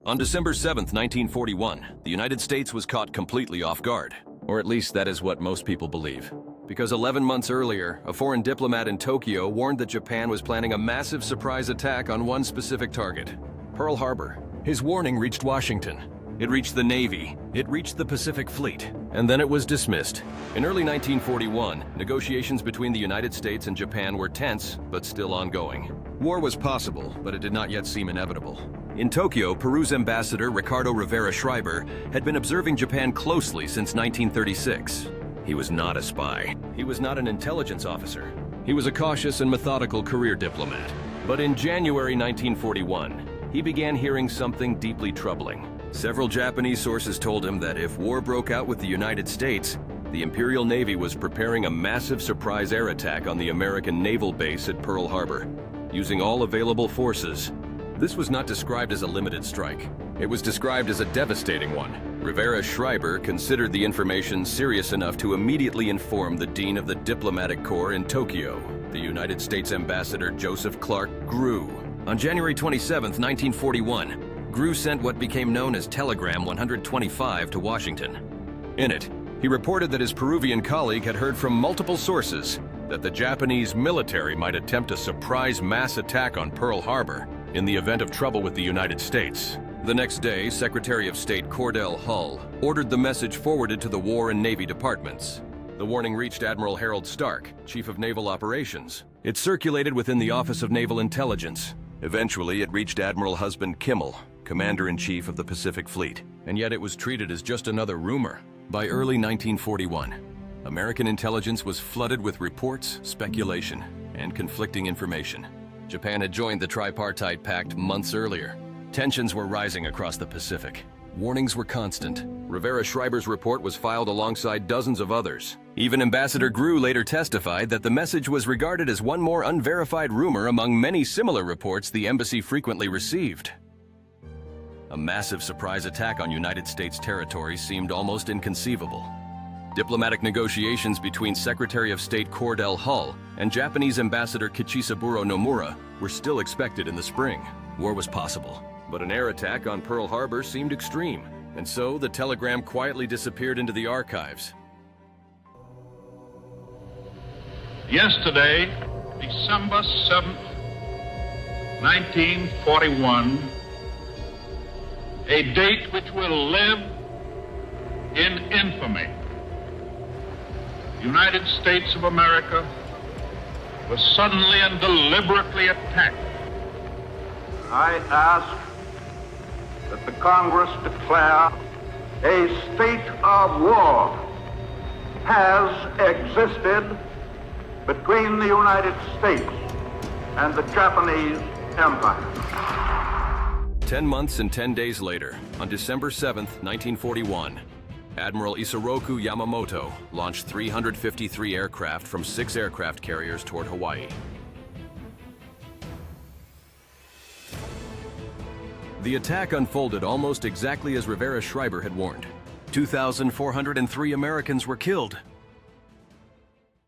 On December 7, 1941, the United States was caught completely off guard. Or at least that is what most people believe. Because 11 months earlier, a foreign diplomat in Tokyo warned that Japan was planning a massive surprise attack on one specific target, Pearl Harbor. His warning reached Washington. It reached the Navy, it reached the Pacific Fleet, and then it was dismissed. In early 1941, negotiations between the United States and Japan were tense, but still ongoing. War was possible, but it did not yet seem inevitable. In Tokyo, Peru's ambassador Ricardo Rivera Schreiber had been observing Japan closely since 1936. He was not a spy. He was not an intelligence officer. He was a cautious and methodical career diplomat. But in January 1941, he began hearing something deeply troubling. Several Japanese sources told him that if war broke out with the United States, the Imperial Navy was preparing a massive surprise air attack on the American naval base at Pearl Harbor, using all available forces. This was not described as a limited strike. It was described as a devastating one. Rivera Schreiber considered the information serious enough to immediately inform the Dean of the Diplomatic Corps in Tokyo, the United States Ambassador Joseph Clark Grew. On January 27, 1941, Grew sent what became known as Telegram 125 to Washington. In it, he reported that his Peruvian colleague had heard from multiple sources that the Japanese military might attempt a surprise mass attack on Pearl Harbor in the event of trouble with the United States. The next day, Secretary of State Cordell Hull ordered the message forwarded to the War and Navy departments. The warning reached Admiral Harold Stark, Chief of Naval Operations. It circulated within the Office of Naval Intelligence. Eventually, it reached Admiral Husband Kimmel, Commander-in-Chief of the Pacific Fleet. And yet it was treated as just another rumor. By early 1941, American intelligence was flooded with reports, speculation, and conflicting information. Japan had joined the Tripartite Pact months earlier. Tensions were rising across the Pacific. Warnings were constant. Rivera Schreiber's report was filed alongside dozens of others. Even Ambassador Grew later testified that the message was regarded as one more unverified rumor among many similar reports the embassy frequently received. A massive surprise attack on United States territory seemed almost inconceivable. Diplomatic negotiations between Secretary of State Cordell Hull and Japanese Ambassador Kichisaburo Nomura were still expected in the spring. War was possible, but an air attack on Pearl Harbor seemed extreme, and so the telegram quietly disappeared into the archives. Yesterday, December 7th, 1941, a date which will live in infamy. The United States of America was suddenly and deliberately attacked. I ask that the Congress declare a state of war has existed between the United States and the Japanese Empire. 10 months and 10 days later, on December 7, 1941, Admiral Isoroku Yamamoto launched 353 aircraft from 6 aircraft carriers toward Hawaii. The attack unfolded almost exactly as Rivera Schreiber had warned. 2,403 Americans were killed.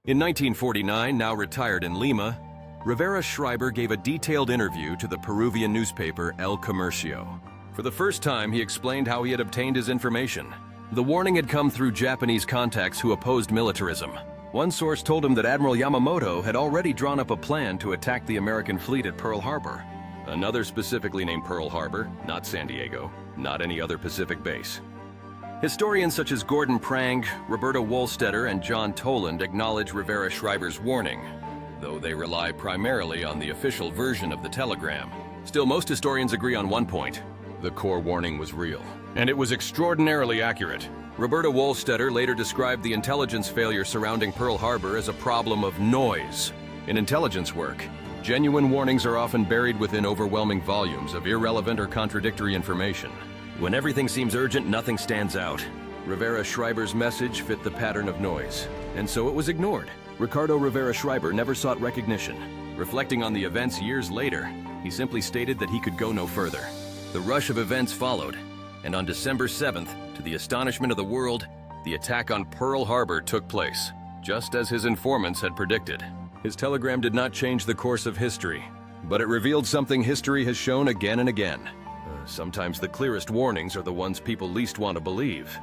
In 1949, now retired in Lima, Rivera Schreiber gave a detailed interview to the Peruvian newspaper El Comercio. For the first time, he explained how he had obtained his information. The warning had come through Japanese contacts who opposed militarism. One source told him that Admiral Yamamoto had already drawn up a plan to attack the American fleet at Pearl Harbor. Another specifically named Pearl Harbor, not San Diego, not any other Pacific base. Historians such as Gordon Prang, Roberta Wohlstetter, and John Toland acknowledge Rivera Schreiber's warning, though they rely primarily on the official version of the telegram. Still, most historians agree on one point: the core warning was real, and it was extraordinarily accurate. Roberta Wohlstetter later described the intelligence failure surrounding Pearl Harbor as a problem of noise. In intelligence work, genuine warnings are often buried within overwhelming volumes of irrelevant or contradictory information. When everything seems urgent, nothing stands out. Rivera Schreiber's message fit the pattern of noise, and so it was ignored. Ricardo Rivera Schreiber never sought recognition. Reflecting on the events years later, he simply stated that he could go no further. The rush of events followed, and on December 7th, to the astonishment of the world, the attack on Pearl Harbor took place, just as his informants had predicted. His telegram did not change the course of history, but it revealed something history has shown again and again: Sometimes the clearest warnings are the ones people least want to believe.